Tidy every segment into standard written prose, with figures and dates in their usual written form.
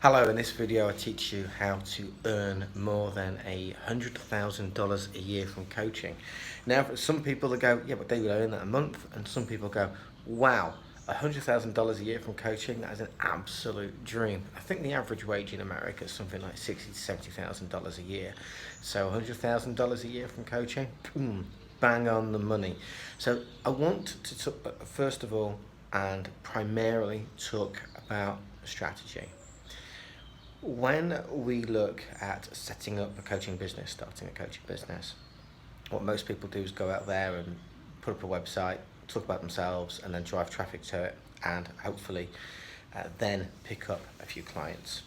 Hello, in this video I teach you how to earn more than $100,000 a year from coaching. Now, for some people they go, yeah, but they would earn that a month, and some people go, wow, $100,000 a year from coaching, that is an absolute dream. I think the average wage in America is something like $60,000 to $70,000 a year. So $100,000 a year from coaching, boom, bang on the money. So I want to talk, first of all, and primarily talk about strategy. When we look at setting up a coaching business, starting a coaching business, what most people do is go out there and put up a website, talk about themselves, and then drive traffic to it, and hopefully then pick up a few clients.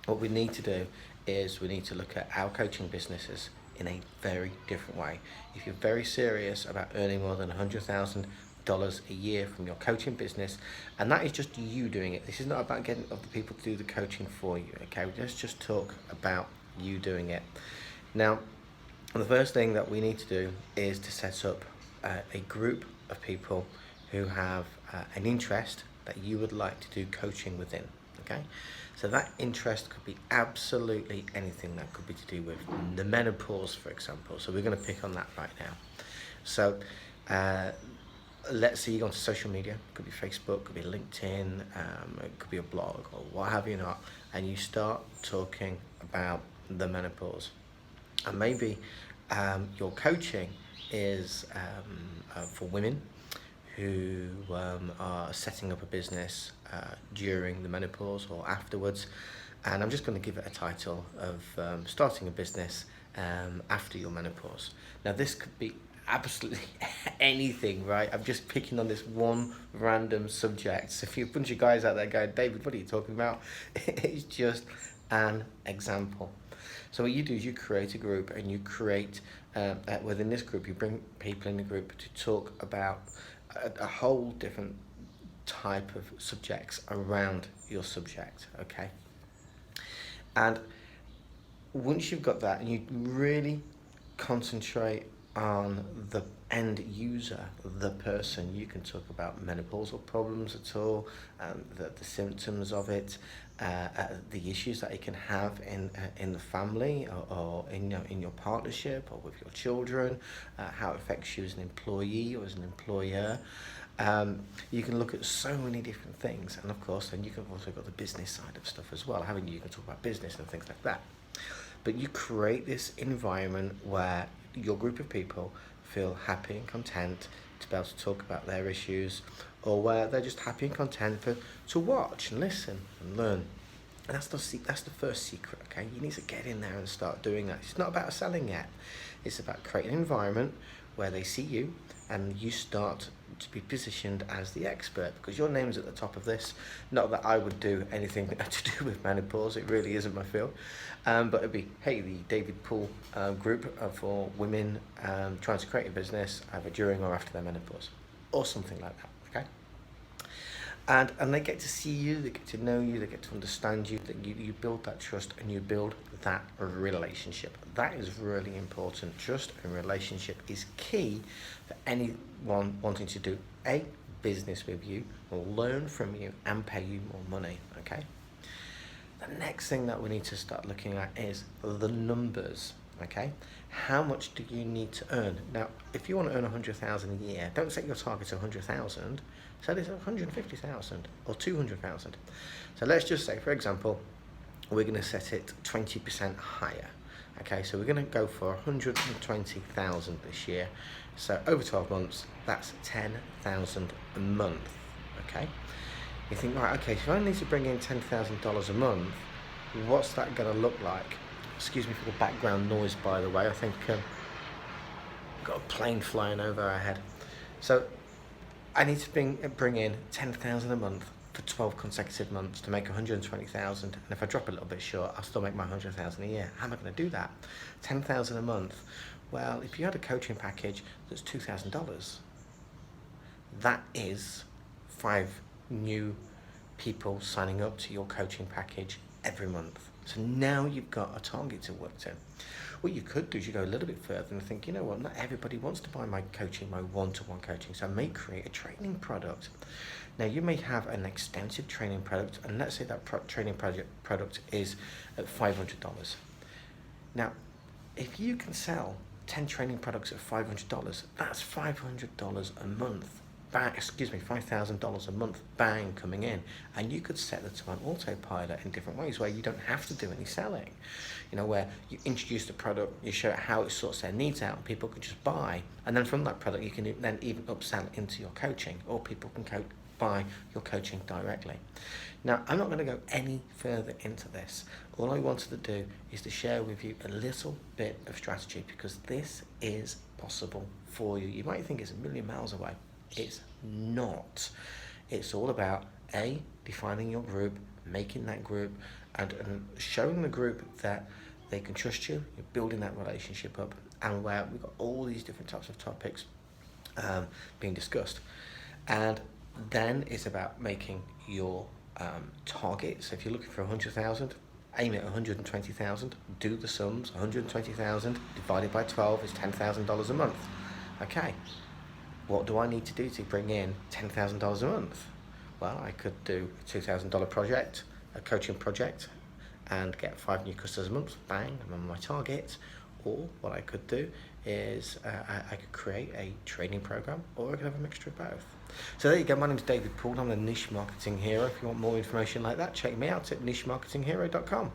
What we need to do is we need to look at our coaching businesses in a very different way. If you're very serious about earning more than $100,000 a year from your coaching business, and that is just you doing it. This is not about getting other people to do the coaching for you, okay? Let's just talk about you doing it. Now, the first thing that we need to do is to set up a group of people who have an interest that you would like to do coaching within, okay? So that interest could be absolutely anything. That could be to do with the menopause, for example. So we're going to pick on that right now. So let's say you go onto social media. It could be Facebook, could be LinkedIn, it could be a blog or what have you not, and you start talking about the menopause. And maybe your coaching is for women who are setting up a business during the menopause or afterwards. And I'm just going to give it a title of starting a business after your menopause. Now, this could be absolutely anything, right? I'm just picking on this one random subject. So if you're a bunch of guys out there going, David, what are you talking about? It's just an example. So what you do is you create a group, and you create, within this group, you bring people in the group to talk about a whole different type of subjects around your subject, okay? And once you've got that, and you really concentrate on the end user, the person, you can talk about menopausal problems at all, the symptoms of it, the issues that it can have in the family, or in your partnership, or with your children, how it affects you as an employee or as an employer. You can look at so many different things, and of course then you can also got the business side of stuff as well. Having you can talk about business and things like that. But you create this environment where your group of people feel happy and content to be able to talk about their issues, or where they're just happy and content to watch and listen and learn. And that's the first secret, okay? You need to get in there and start doing that. It's not about selling yet. It's about creating an environment where they see you and you start to be positioned as the expert, because your name's at the top of this. Not that I would do anything to do with menopause, it really isn't my field, but it'd be, hey, the David Poole group for women trying to create a business either during or after their menopause, or something like that, okay? And they get to see you, they get to know you, they get to understand you, that you build that trust and you build that relationship. That is really important. Trust and relationship is key for anyone wanting to do a business with you, learn from you, and pay you more money, okay? The next thing that we need to start looking at is the numbers, okay? How much do you need to earn? Now, if you want to earn 100,000 a year, don't set your target to 100,000. Set it at 150,000 or 200,000. So let's just say, for example, we're going to set it 20% higher. Okay, so we're going to go for 120,000 this year. So over 12 months, that's 10,000 a month. Okay, you think, right, okay, so if I need to bring in $10,000 a month, what's that going to look like? Excuse me for the background noise, by the way. I think we've got a plane flying over our head. So I need to bring in 10,000 a month for 12 consecutive months to make 120,000. And if I drop a little bit short, I'll still make my 100,000 a year. How am I going to do that? 10,000 a month. Well, if you had a coaching package that's $2,000, that is 5 new people signing up to your coaching package every month. So now you've got a target to work to. What you could do is you go a little bit further and think, you know what, not everybody wants to buy my coaching, my one-to-one coaching, so I may create a training product. Now you may have an extensive training product, and let's say that training product is at $500. Now, if you can sell 10 training products at $500, that's $500 a month. $5,000 a month, bang, coming in. And you could set it to an autopilot in different ways where you don't have to do any selling. You know, where you introduce the product, you show how it sorts their needs out, and people can just buy. And then from that product, you can then even upsell into your coaching, or people can buy your coaching directly. Now, I'm not going to go any further into this. All I wanted to do is to share with you a little bit of strategy, because this is possible for you. You might think it's a million miles away. It's not. It's all about defining your group, making that group, and showing the group that they can trust you. You're building that relationship up, and where we've got all these different types of topics being discussed. And then it's about making your target. So if you're looking for 100,000, aim at 120,000. Do the sums. 120,000 divided by 12 is $10,000 a month. Okay. What do I need to do to bring in $10,000 a month? Well, I could do a $2,000 project, a coaching project, and get 5 new customers a month. Bang, I'm on my target. Or what I could do is I could create a training program, or I could have a mixture of both. So there you go. My name's David Poole. I'm the Niche Marketing Hero. If you want more information like that, check me out at nichemarketinghero.com.